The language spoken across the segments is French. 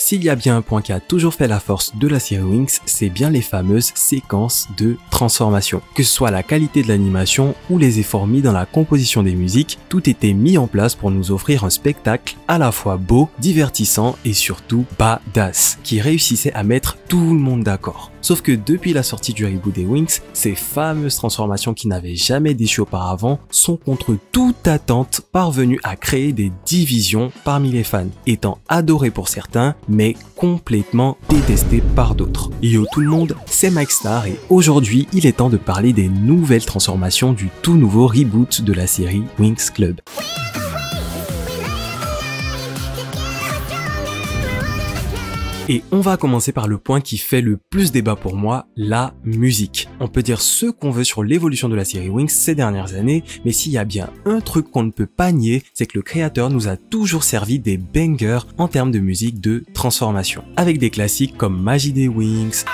S'il y a bien un point qui a toujours fait la force de la série Winx, c'est bien les fameuses séquences de transformation. Que ce soit la qualité de l'animation ou les efforts mis dans la composition des musiques, tout était mis en place pour nous offrir un spectacle à la fois beau, divertissant et surtout badass, qui réussissait à mettre tout le monde d'accord. Sauf que depuis la sortie du reboot des Winx, ces fameuses transformations qui n'avaient jamais déçu auparavant sont contre toute attente parvenues à créer des divisions parmi les fans, étant adorées pour certains, mais complètement détestées par d'autres. Yo tout le monde, c'est Mike Star et aujourd'hui il est temps de parler des nouvelles transformations du tout nouveau reboot de la série Winx Club. Et on va commencer par le point qui fait le plus débat pour moi, la musique. On peut dire ce qu'on veut sur l'évolution de la série Winx ces dernières années, mais s'il y a bien un truc qu'on ne peut pas nier, c'est que le créateur nous a toujours servi des bangers en termes de musique de transformation. Avec des classiques comme Magie des Winx,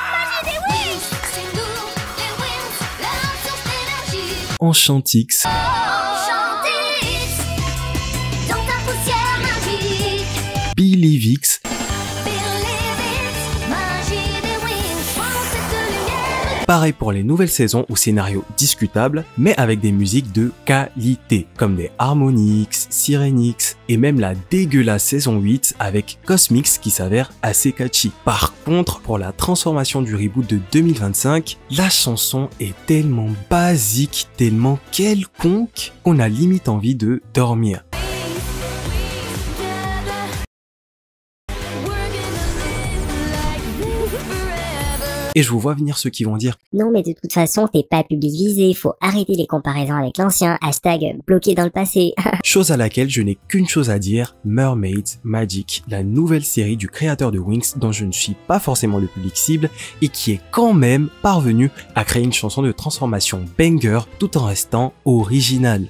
Enchantix, Believix, pareil pour les nouvelles saisons au scénario discutable, mais avec des musiques de qualité, comme des Harmonix, Sirenix, et même la dégueulasse saison 8 avec Cosmix qui s'avère assez catchy. Par contre, pour la transformation du reboot de 2025, la chanson est tellement basique, tellement quelconque, qu'on a limite envie de dormir. Et je vous vois venir ceux qui vont dire « Non mais de toute façon t'es pas public visé, faut arrêter les comparaisons avec l'ancien, hashtag bloqué dans le passé ». Chose à laquelle je n'ai qu'une chose à dire, Mermaid Magic, la nouvelle série du créateur de Winx dont je ne suis pas forcément le public cible et qui est quand même parvenu à créer une chanson de transformation banger tout en restant originale.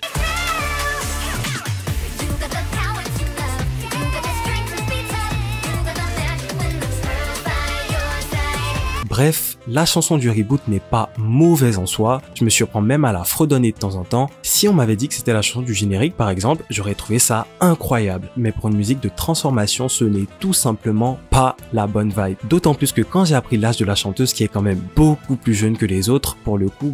Bref, la chanson du reboot n'est pas mauvaise en soi, je me surprends même à la fredonner de temps en temps. Si on m'avait dit que c'était la chanson du générique par exemple, j'aurais trouvé ça incroyable. Mais pour une musique de transformation, ce n'est tout simplement pas la bonne vibe. D'autant plus que quand j'ai appris l'âge de la chanteuse qui est quand même beaucoup plus jeune que les autres, pour le coup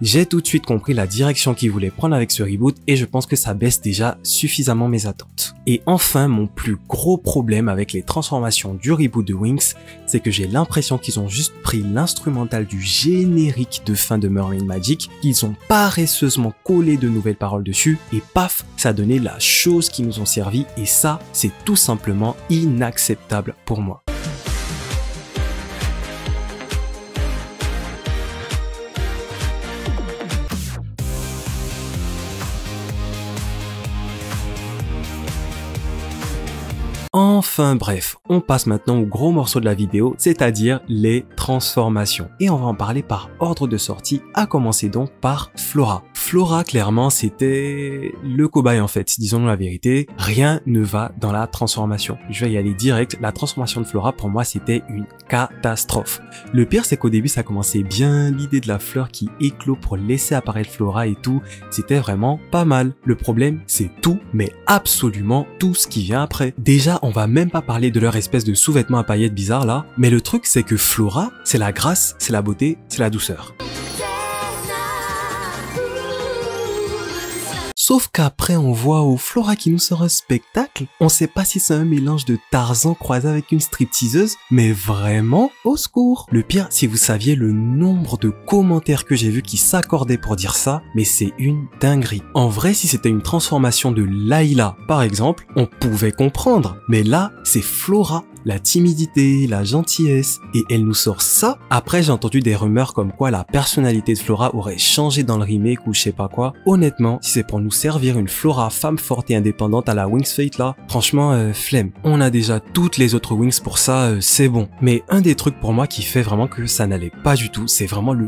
j'ai tout de suite compris la direction qu'ils voulaient prendre avec ce reboot et je pense que ça baisse déjà suffisamment mes attentes. Et enfin, mon plus gros problème avec les transformations du reboot de Winx, c'est que j'ai l'impression qu'ils ont juste pris l'instrumental du générique de fin de Mermaid Magic, qu'ils ont paresseusement collé de nouvelles paroles dessus et paf, ça donnait la chose qu'ils nous ont servi et ça, c'est tout simplement inacceptable pour moi. Enfin bref, on passe maintenant au gros morceau de la vidéo, c'est-à-dire les transformations. Et on va en parler par ordre de sortie, à commencer donc par Flora. Flora, clairement, c'était le cobaye en fait, disons-nous la vérité. Rien ne va dans la transformation. Je vais y aller direct. La transformation de Flora, pour moi, c'était une catastrophe. Le pire, c'est qu'au début, ça commençait bien. L'idée de la fleur qui éclot pour laisser apparaître Flora et tout, c'était vraiment pas mal. Le problème, c'est tout, mais absolument tout ce qui vient après. Déjà, on va même pas parler de leur espèce de sous-vêtements à paillettes bizarres là, mais le truc, c'est que Flora, c'est la grâce, c'est la beauté, c'est la douceur. Sauf qu'après on voit au Flora qui nous sort un spectacle, on sait pas si c'est un mélange de Tarzan croisé avec une stripteaseuse, mais vraiment, au secours. Le pire, si vous saviez le nombre de commentaires que j'ai vus qui s'accordaient pour dire ça, mais c'est une dinguerie. En vrai, si c'était une transformation de Layla, par exemple, on pouvait comprendre, mais là, c'est Flora. La timidité, la gentillesse, et elle nous sort ça. Après, j'ai entendu des rumeurs comme quoi la personnalité de Flora aurait changé dans le remake ou je sais pas quoi. Honnêtement, si c'est pour nous servir une Flora femme forte et indépendante à la Winx Fate là, franchement, flemme. On a déjà toutes les autres Winx pour ça, c'est bon. Mais un des trucs pour moi qui fait vraiment que ça n'allait pas du tout, c'est vraiment le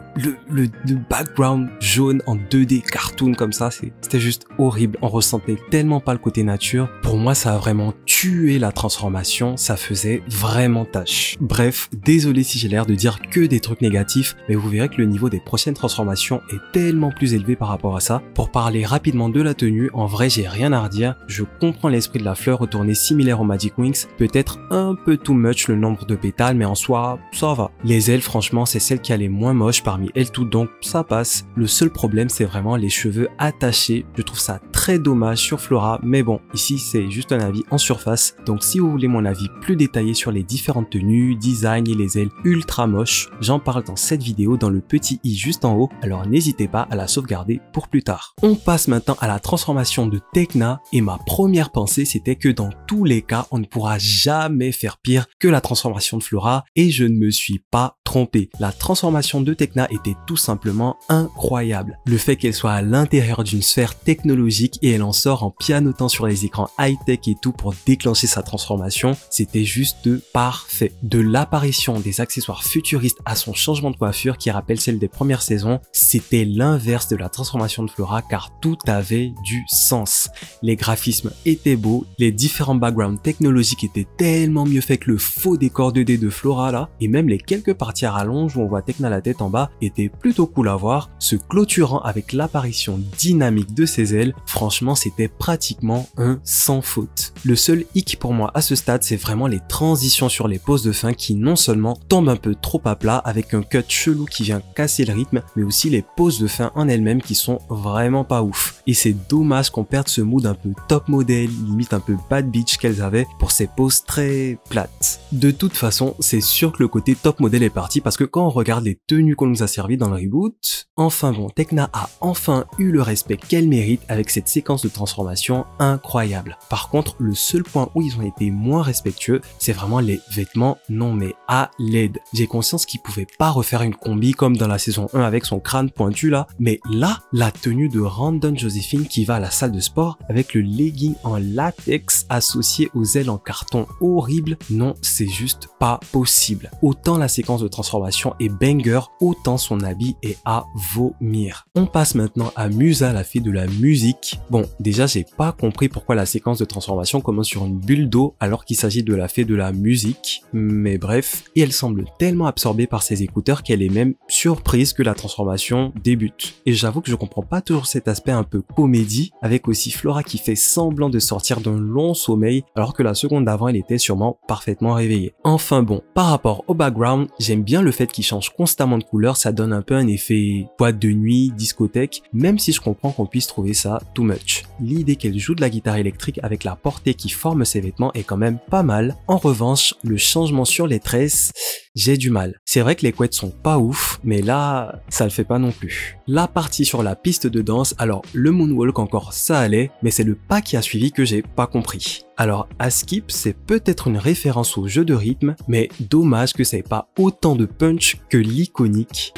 background jaune en 2D cartoon comme ça, c'était juste horrible. On ressentait tellement pas le côté nature. Pour moi, ça a vraiment tué la transformation, ça faisait faisait vraiment tâche. Bref, désolé si j'ai l'air de dire que des trucs négatifs, mais vous verrez que le niveau des prochaines transformations est tellement plus élevé par rapport à ça. Pour parler rapidement de la tenue, en vrai j'ai rien à redire, je comprends l'esprit de la fleur retournée similaire au Magic Wings, peut-être un peu too much le nombre de pétales, mais en soi, ça va. Les ailes, franchement, c'est celle qui a les moins moches parmi elles toutes, donc ça passe. Le seul problème, c'est vraiment les cheveux attachés. Je trouve ça très dommage sur Flora, mais bon, ici c'est juste un avis en surface. Donc si vous voulez mon avis plus détaillé sur les différentes tenues, design et les ailes ultra moches, j'en parle dans cette vidéo dans le petit i juste en haut, alors n'hésitez pas à la sauvegarder pour plus tard. On passe maintenant à la transformation de Tekna, et ma première pensée c'était que dans tous les cas, on ne pourra jamais faire pire que la transformation de Flora, et je ne me suis pas trompé. La transformation de Tekna était tout simplement incroyable. Le fait qu'elle soit à l'intérieur d'une sphère technologique et elle en sort en pianotant sur les écrans high-tech et tout pour déclencher sa transformation, c'était juste parfait. De l'apparition des accessoires futuristes à son changement de coiffure qui rappelle celle des premières saisons, c'était l'inverse de la transformation de Flora car tout avait du sens. Les graphismes étaient beaux, les différents backgrounds technologiques étaient tellement mieux faits que le faux décor 2D de Flora là, et même les quelques parties à rallonge où on voit Tekna la tête en bas étaient plutôt cool à voir, se clôturant avec l'apparition dynamique de ses ailes. Franchement, c'était pratiquement un sans faute. Le seul hic pour moi à ce stade, c'est vraiment les transitions sur les poses de fin qui non seulement tombent un peu trop à plat avec un cut chelou qui vient casser le rythme, mais aussi les poses de fin en elles-mêmes qui sont vraiment pas ouf. Et c'est dommage qu'on perde ce mood un peu top model, limite un peu bad bitch qu'elles avaient pour ces poses très plates. De toute façon, c'est sûr que le côté top model est parti parce que quand on regarde les tenues qu'on nous a servi dans le reboot, enfin bon, Tekna a enfin eu le respect qu'elle mérite avec cette séquence de transformation incroyable. Par contre, le seul point où ils ont été moins respectueux, c'est vraiment les vêtements, non mais à l'aide. J'ai conscience qu'ils pouvaient pas refaire une combi comme dans la saison 1 avec son crâne pointu là, mais là, la tenue de Random Joséphine qui va à la salle de sport avec le legging en latex associé aux ailes en carton horrible, non, c'est juste pas possible. Autant la séquence de transformation est banger, autant son habit est à vomir. On passe maintenant à Musa, la fée de la musique. Bon, déjà j'ai pas compris pourquoi la séquence de transformation commence sur une bulle d'eau alors qu'il s'agit de la fée de la musique, mais bref, et elle semble tellement absorbée par ses écouteurs qu'elle est même surprise que la transformation débute. Et j'avoue que je comprends pas toujours cet aspect un peu comédie, avec aussi Flora qui fait semblant de sortir d'un long sommeil alors que la seconde d'avant elle était sûrement parfaitement réveillée. Enfin bon, par rapport au background, j'aime bien le fait qu'il change constamment de couleur, ça donne un peu un effet boîte de nuit, discothèque, même si je comprends qu'on puisse trouver ça too much. L'idée qu'elle joue de la guitare électrique avec la portée qui forme ses vêtements est quand même pas mal. En revanche, le changement sur les tresses, j'ai du mal. C'est vrai que les couettes sont pas ouf, mais là, ça le fait pas non plus. La partie sur la piste de danse, alors le moonwalk encore ça allait, mais c'est le pas qui a suivi que j'ai pas compris. Alors à skip, c'est peut-être une référence au jeu de rythme, mais dommage que ça ait pas autant de punch que l'iconique.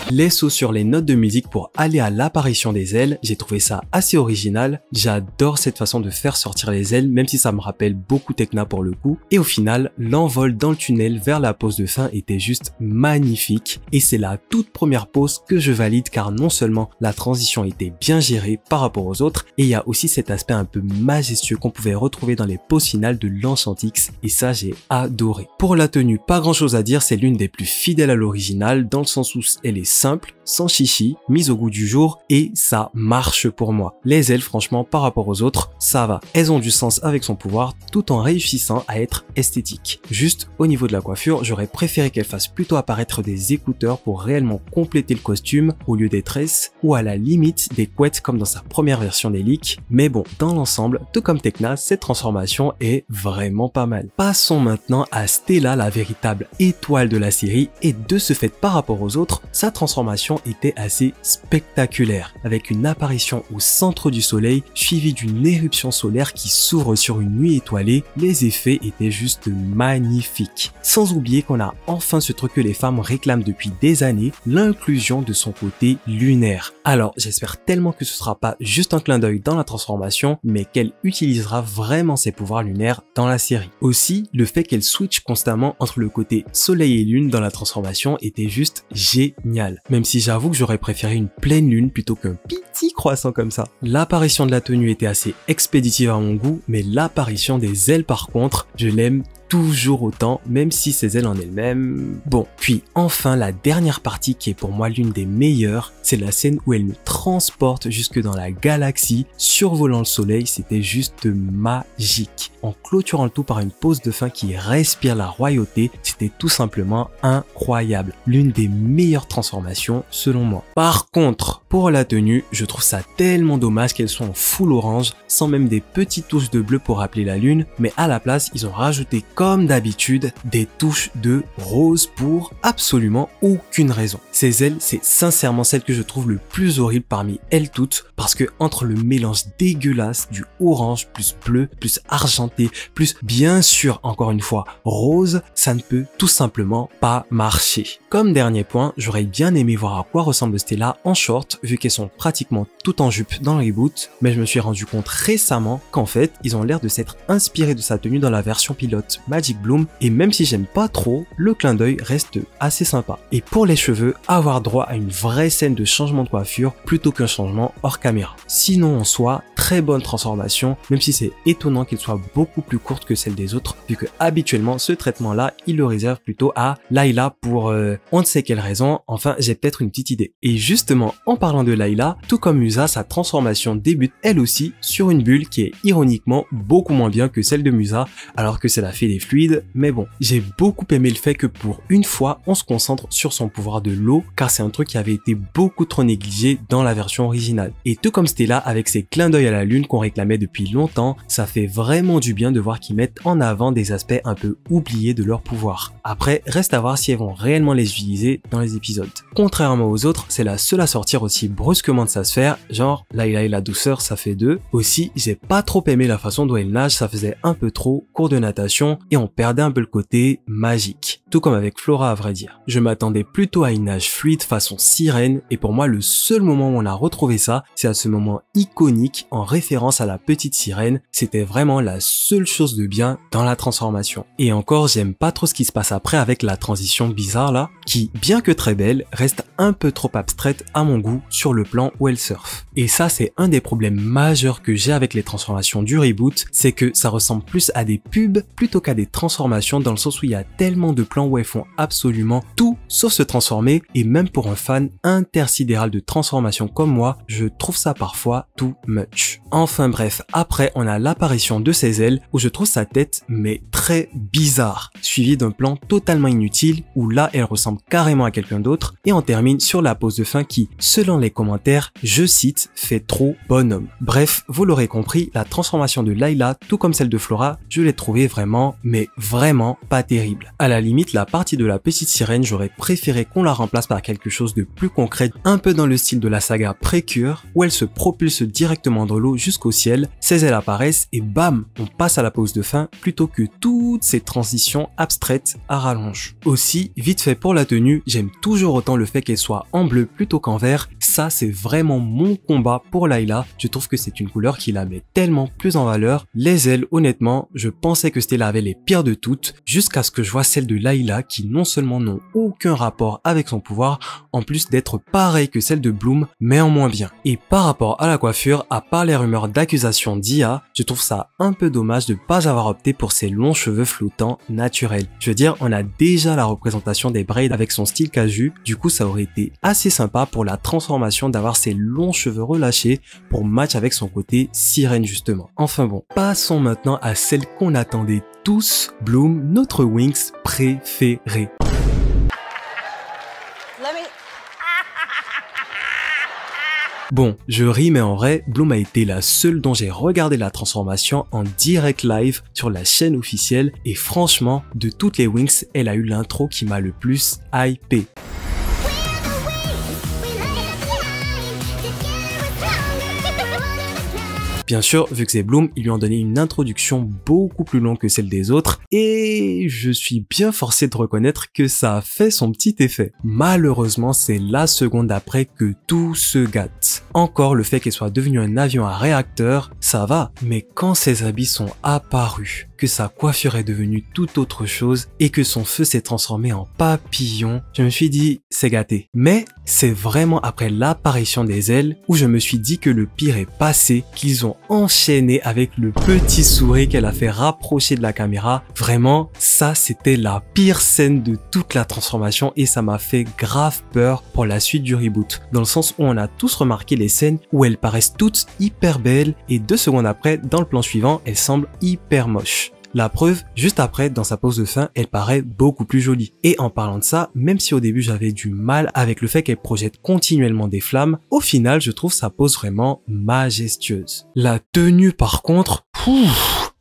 Les sauts sur les notes de musique pour aller à l'apparition des ailes, j'ai trouvé ça assez original. J'adore cette façon de faire sortir les ailes, même si ça me rappelle beaucoup Tekna pour le coup. Et au final, l'envol dans le tunnel vers la pose de fin était juste magnifique. Et c'est la toute première pose que je valide car non seulement la transition était bien gérée par rapport aux autres, et il y a aussi cet aspect un peu majestueux qu'on pouvait retrouver dans les poses finales de l'Enchantix, et ça j'ai adoré. Pour la tenue, pas grand chose à dire, c'est l'une des plus fidèles à l'original, dans le sens où elle est simple, sans chichi, mise au goût du jour et ça marche pour moi. Les ailes, franchement, par rapport aux autres, ça va. Elles ont du sens avec son pouvoir tout en réussissant à être esthétiques. Juste au niveau de la coiffure, j'aurais préféré qu'elle fasse plutôt apparaître des écouteurs pour réellement compléter le costume au lieu des tresses ou à la limite des couettes comme dans sa première version des leaks. Mais bon, dans l'ensemble, tout comme Tekna, cette transformation est vraiment pas mal. Passons maintenant à Stella, la véritable étoile de la série, et de ce fait par rapport aux autres, sa transformation était assez spectaculaire, avec une apparition au centre du soleil suivie d'une éruption solaire qui s'ouvre sur une nuit étoilée. Les effets étaient juste magnifiques. Sans oublier qu'on a enfin ce truc que les femmes réclament depuis des années, l'inclusion de son côté lunaire. Alors j'espère tellement que ce sera pas juste un clin d'œil dans la transformation, mais qu'elle utilisera vraiment ses pouvoirs lunaires dans la série. Aussi, le fait qu'elle switch constamment entre le côté soleil et lune dans la transformation était juste génial. Même si j'avoue que j'aurais préféré une pleine lune plutôt qu'un petit croissant comme ça. L'apparition de la tenue était assez expéditive à mon goût, mais l'apparition des ailes par contre, je l'aime toujours autant, même si ses ailes en elles-mêmes... Bon, puis enfin la dernière partie qui est pour moi l'une des meilleures, c'est la scène où elle nous transporte jusque dans la galaxie, survolant le soleil, c'était juste magique. En clôturant le tout par une pose de fin qui respire la royauté, c'était tout simplement incroyable. L'une des meilleures transformations selon moi. Par contre, pour la tenue, je trouve ça tellement dommage qu'elle soit en full orange, sans même des petites touches de bleu pour rappeler la lune, mais à la place, ils ont rajouté comme d'habitude des touches de rose pour absolument aucune raison. Ces ailes, c'est sincèrement celle que je trouve le plus horrible parmi elles toutes, parce que entre le mélange dégueulasse du orange plus bleu plus argenté plus bien sûr encore une fois rose, ça ne peut tout simplement pas marcher. Comme dernier point, j'aurais bien aimé voir à quoi ressemble Stella en short vu qu'elles sont pratiquement toutes en jupe dans le reboot, mais je me suis rendu compte récemment qu'en fait ils ont l'air de s'être inspirés de sa tenue dans la version pilote Magic Bloom, et même si j'aime pas trop, le clin d'œil reste assez sympa. Et pour les cheveux, avoir droit à une vraie scène de changement de coiffure plutôt qu'un changement hors caméra. Sinon en soi, très bonne transformation, même si c'est étonnant qu'elle soit beaucoup plus courte que celle des autres, vu que habituellement ce traitement là, il le réserve plutôt à Layla pour on ne sait quelle raison, enfin j'ai peut-être une petite idée. Et justement, en parlant de Layla, tout comme Musa, sa transformation débute elle aussi sur une bulle qui est ironiquement beaucoup moins bien que celle de Musa, alors que c'est la fée des fluides, mais bon. J'ai beaucoup aimé le fait que pour une fois, on se concentre sur son pouvoir de l'eau, car c'est un truc qui avait été beaucoup trop négligé dans la version originale. Et tout comme Stella, avec ses clins d'œil à la lune qu'on réclamait depuis longtemps, ça fait vraiment du bien de voir qu'ils mettent en avant des aspects un peu oubliés de leur pouvoir. Après, reste à voir si elles vont réellement les utiliser dans les épisodes. Contrairement aux autres, c'est la seule à sortir aussi brusquement de sa sphère, genre Layla et la douceur, ça fait 2. Aussi, j'ai pas trop aimé la façon dont elle nage, ça faisait un peu trop cours de natation et on perdait un peu le côté magique. Tout comme avec Flora à vrai dire. Je m'attendais plutôt à une nage fluide façon sirène et pour moi le seul moment où on a retrouvé ça, c'est à ce moment iconique en référence à la petite sirène. C'était vraiment la seule chose de bien dans la transformation. Et encore, j'aime pas trop ce qui se passe après avec la transition bizarre là, qui, bien que très belle, reste un peu trop abstraite à mon goût sur le plan où elle surfe. Et ça, c'est un des problèmes majeurs que j'ai avec les transformations du reboot, c'est que ça ressemble plus à des pubs plutôt qu'à des transformations, dans le sens où il y a tellement de plans où elles font absolument tout sauf se transformer, et même pour un fan intersidéral de transformation comme moi, je trouve ça parfois too much. Enfin bref, après on a l'apparition de ses ailes où je trouve sa tête mais très bizarre, suivi d'un plan totalement inutile où là elle ressemble carrément à quelqu'un d'autre, et on termine sur la pose de fin qui, selon les commentaires, je cite, fait trop bonhomme. Bref, vous l'aurez compris, la transformation de Layla, tout comme celle de Flora, je l'ai trouvée vraiment, mais vraiment pas terrible. À la limite, la partie de la petite sirène, j'aurais préféré qu'on la remplace par quelque chose de plus concret, un peu dans le style de la saga Précure, où elle se propulse directement dans l'eau jusqu'au ciel, ses ailes apparaissent et bam, on passe à la pose de fin, plutôt que toutes ces transitions abstraites à rallonge. Aussi, vite fait pour la tenue, j'aime toujours autant le fait qu'elle soit en bleu plutôt qu'en vert, ça c'est vraiment mon combat pour Layla, je trouve que c'est une couleur qui la met tellement plus en valeur. Les ailes, honnêtement, je pensais que Stella avait les pires de toutes, jusqu'à ce que je vois celles de Layla qui non seulement n'ont aucun rapport avec son pouvoir, en plus d'être pareilles que celles de Bloom, mais en moins bien. Et par rapport à la coiffure, à part les rumeurs d'accusation d'IA, je trouve ça un peu dommage de pas avoir opté pour ces longs cheveux flottants naturels. Je veux dire, on a déjà la représentation des braids avec son style casu, du coup ça aurait été assez sympa pour la transformation d'avoir ces longs cheveux relâchés pour match avec son côté sirène justement. Enfin bon, passons maintenant à celle qu'on attendait tous, Bloom, notre Winx préféré. Bon, je ris mais en vrai, Bloom a été la seule dont j'ai regardé la transformation en direct live sur la chaîne officielle et franchement, de toutes les Winx, elle a eu l'intro qui m'a le plus hypé. Bien sûr, vu que c'est Bloom, ils lui ont donné une introduction beaucoup plus longue que celle des autres, et je suis bien forcé de reconnaître que ça a fait son petit effet. Malheureusement, c'est la seconde après que tout se gâte. Encore le fait qu'elle soit devenue un avion à réacteur, ça va, mais quand ses habits sont apparus, que sa coiffure est devenue tout autre chose et que son feu s'est transformé en papillon, je me suis dit c'est gâté. Mais c'est vraiment après l'apparition des ailes où je me suis dit que le pire est passé, qu'ils ont enchaîné avec le petit sourire qu'elle a fait rapprocher de la caméra. Vraiment, ça c'était la pire scène de toute la transformation et ça m'a fait grave peur pour la suite du reboot. Dans le sens où on a tous remarqué les scènes où elles paraissent toutes hyper belles et 2 secondes après, dans le plan suivant, elles semblent hyper moches. La preuve, juste après, dans sa pose de fin, elle paraît beaucoup plus jolie. Et en parlant de ça, même si au début j'avais du mal avec le fait qu'elle projette continuellement des flammes, au final, je trouve sa pose vraiment majestueuse. La tenue par contre,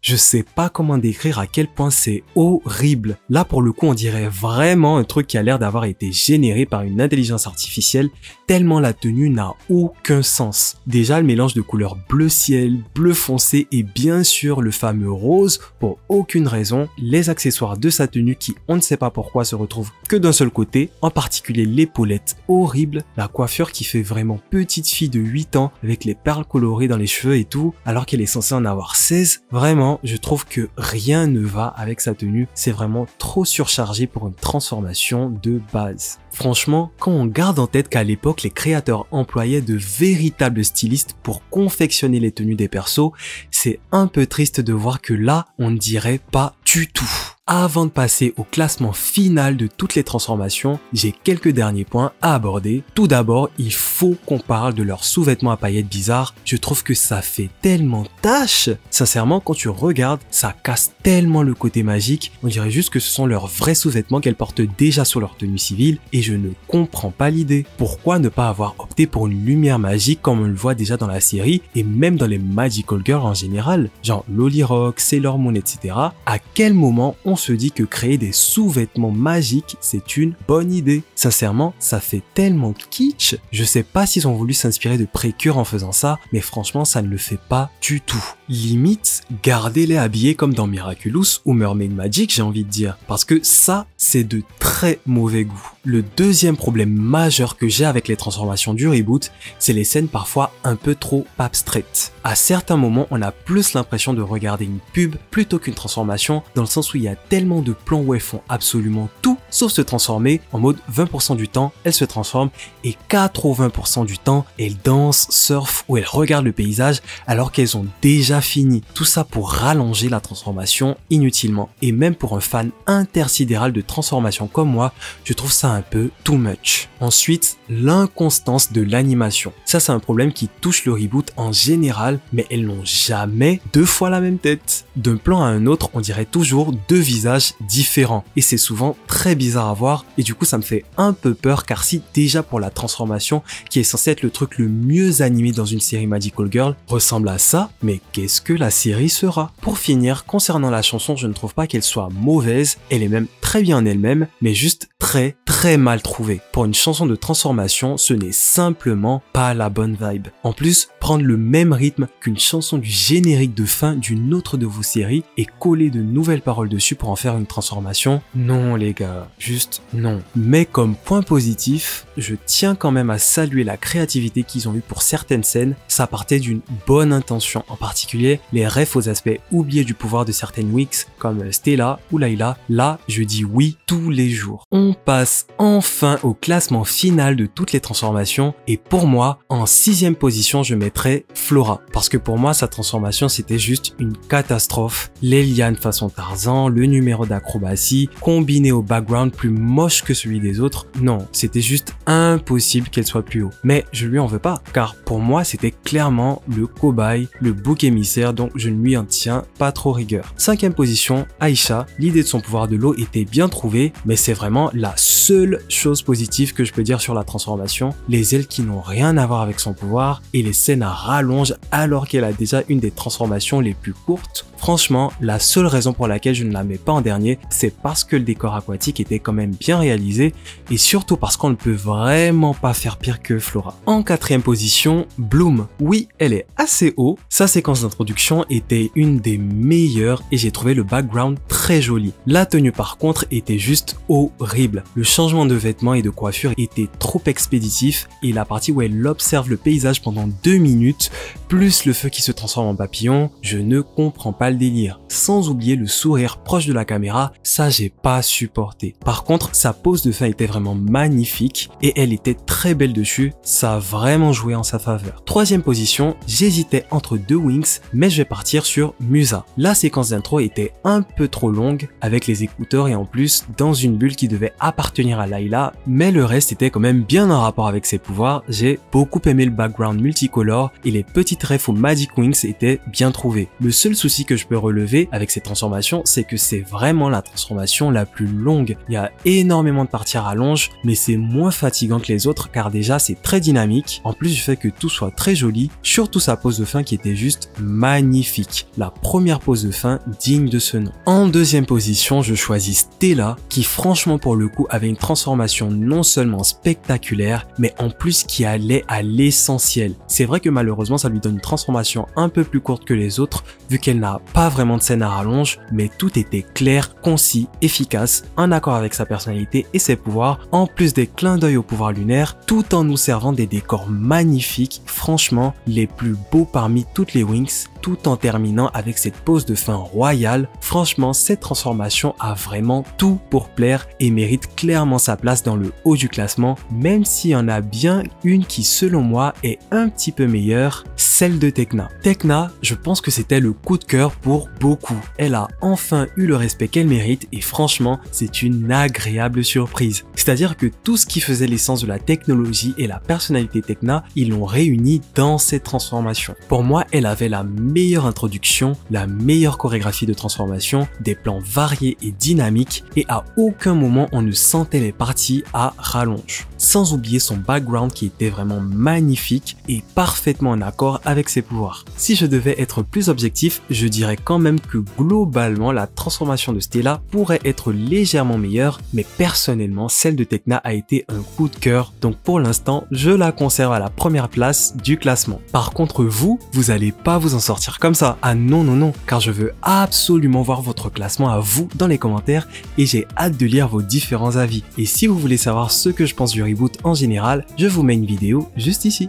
je sais pas comment décrire à quel point c'est horrible. Là, pour le coup, on dirait vraiment un truc qui a l'air d'avoir été généré par une intelligence artificielle, tellement la tenue n'a aucun sens. Déjà, le mélange de couleurs bleu ciel, bleu foncé et bien sûr le fameux rose, pour aucune raison, les accessoires de sa tenue qui, on ne sait pas pourquoi, se retrouvent que d'un seul côté, en particulier l'épaulette horrible, la coiffure qui fait vraiment petite fille de 8 ans avec les perles colorées dans les cheveux et tout, alors qu'elle est censée en avoir 16. Vraiment, je trouve que rien ne va avec sa tenue, c'est vraiment trop surchargé pour une transformation de base. Franchement, quand on garde en tête qu'à l'époque, les créateurs employaient de véritables stylistes pour confectionner les tenues des persos, c'est un peu triste de voir que là, on ne dirait pas du tout. Avant de passer au classement final de toutes les transformations, j'ai quelques derniers points à aborder. Tout d'abord, il faut qu'on parle de leurs sous-vêtements à paillettes bizarres. Je trouve que ça fait tellement tâche. Sincèrement, quand tu regardes, ça casse tellement le côté magique. On dirait juste que ce sont leurs vrais sous-vêtements qu'elles portent déjà sur leur tenue civile et je ne comprends pas l'idée. Pourquoi ne pas avoir opté pour une lumière magique comme on le voit déjà dans la série et même dans les Magical Girls en général, genre Loli Rock, Sailor Moon, etc. À quel moment on se dit que créer des sous-vêtements magiques, c'est une bonne idée? Sincèrement, ça fait tellement kitsch. Je sais pas s'ils ont voulu s'inspirer de Precure en faisant ça, mais franchement, ça ne le fait pas du tout. Limite, gardez-les habillés comme dans Miraculous ou Mermaid Magic, j'ai envie de dire. Parce que ça, c'est de très mauvais goût. Le deuxième problème majeur que j'ai avec les transformations du reboot, c'est les scènes parfois un peu trop abstraites. À certains moments, on a plus l'impression de regarder une pub plutôt qu'une transformation, dans le sens où il y a tellement de plans où elles font absolument tout sauf se transformer. En mode 20% du temps, elles se transforment et 80% du temps, elles dansent, surfent ou elles regardent le paysage alors qu'elles ont déjà fini. Tout ça pour rallonger la transformation inutilement. Et même pour un fan intersidéral de transformation comme moi, je trouve ça un peu too much. Ensuite, l'inconstance de l'animation. Ça, c'est un problème qui touche le reboot en général, mais elles n'ont jamais 2 fois la même tête. D'un plan à un autre, on dirait toujours 2 visages différents. Et c'est souvent très bizarre à voir, et du coup, ça me fait un peu peur, car si déjà pour la transformation, qui est censé être le truc le mieux animé dans une série Magical Girl, ressemble à ça, mais qu'est-ce que la série sera? Pour finir, concernant la chanson, je ne trouve pas qu'elle soit mauvaise, elle est même très bien en elle-même, mais juste très mal trouvée. Pour une chanson de transformation, ce n'est simplement pas la bonne vibe. En plus, prendre le même rythme qu'une chanson du générique de fin d'une autre de vos séries et coller de nouvelles paroles dessus pour en faire une transformation, non les gars, juste non. Mais comme point positif, je tiens quand même à saluer la créativité qu'ils ont eu pour certaines scènes, ça partait d'une bonne intention, en particulier les refs aux aspects oubliés du pouvoir de certaines Wix comme Stella ou Layla, là je dis oui tous les jours. On passe enfin au classement final de toutes les transformations et pour moi, en 6ème position, je mettrais Flora parce que pour moi, sa transformation c'était juste une catastrophe. Les lianes façon Tarzan, le numéro d'acrobatie, combiné au background plus moche que celui des autres, non, c'était juste impossible qu'elle soit plus haut. Mais je lui en veux pas, car pour moi, c'était clairement le cobaye, le bouc émissaire, donc je ne lui en tiens pas trop rigueur. 5ème position, Aisha, l'idée de son pouvoir de l'eau était bien trouvé, mais c'est vraiment la seule chose positive que je peux dire sur la transformation. Les ailes qui n'ont rien à voir avec son pouvoir et les scènes à rallonge alors qu'elle a déjà une des transformations les plus courtes. Franchement, la seule raison pour laquelle je ne la mets pas en dernier, c'est parce que le décor aquatique était quand même bien réalisé et surtout parce qu'on ne peut vraiment pas faire pire que Flora. En quatrième position, Bloom. Oui, elle est assez haut. Sa séquence d'introduction était une des meilleures et j'ai trouvé le background très joli. La tenue par contre était juste horrible. Le changement de vêtements et de coiffure était trop expéditif et la partie où elle observe le paysage pendant 2 minutes, plus le feu qui se transforme en papillon, je ne comprends pas le délire. Sans oublier le sourire proche de la caméra, ça j'ai pas supporté. Par contre, sa pose de fin était vraiment magnifique et elle était très belle dessus, ça a vraiment joué en sa faveur. Troisième position, j'hésitais entre 2 Winx, mais je vais partir sur Musa. La séquence d'intro était un peu trop longue avec les écouteurs et en plus dans une bulle qui devait appartenir à Layla, mais le reste était quand même bien en rapport avec ses pouvoirs. J'ai beaucoup aimé le background multicolore et les petites refs aux Magic Winx étaient bien trouvées. Le seul souci que je peux relever avec ces transformations, c'est que c'est vraiment la transformation la plus longue. Il y a énormément de parties à rallonge, mais c'est moins fatigant que les autres car déjà c'est très dynamique, en plus du fait que tout soit très joli, surtout sa pose de fin qui était juste magnifique. La première pose de fin digne de ce nom. En deuxième position, je choisis Stella, qui franchement pour le coup avait une transformation non seulement spectaculaire, mais en plus qui allait à l'essentiel. C'est vrai que malheureusement ça lui donne une transformation un peu plus courte que les autres, vu qu'elle n'a pas vraiment de scène à rallonge, mais tout était clair, concis, efficace, en accord avec sa personnalité et ses pouvoirs, en plus des clins d'œil au pouvoir lunaire, tout en nous servant des décors magnifiques, franchement les plus beaux parmi toutes les Winx, tout en terminant avec cette pose de fin royale. Franchement, cette transformation a vraiment tout pour plaire et mérite clairement sa place dans le haut du classement, même s'il y en a bien une qui selon moi est un petit peu meilleure, celle de Tekna. Tekna, je pense que c'était le coup de cœur pour beaucoup. Elle a enfin eu le respect qu'elle mérite et franchement, c'est une agréable surprise. C'est-à-dire que tout ce qui faisait l'essence de la technologie et la personnalité Tekna, ils l'ont réuni dans cette transformation. Pour moi, elle avait la meilleure introduction, la meilleure chorégraphie de transformation, des plans variés et dynamiques et à aucun moment on ne sentait les parties à rallonge. Sans oublier son background qui était vraiment magnifique et parfaitement en accord avec ses pouvoirs. Si je devais être plus objectif, je dirais quand même que globalement la transformation de Stella pourrait être légèrement meilleure, mais personnellement celle de Tekna a été un coup de cœur, donc pour l'instant je la conserve à la première place du classement. Par contre vous allez pas vous en sortir comme ça. Ah non non non, car je veux absolument voir votre classement à vous dans les commentaires et j'ai hâte de lire vos différents avis. Et si vous voulez savoir ce que je pense du reboot en général, je vous mets une vidéo juste ici.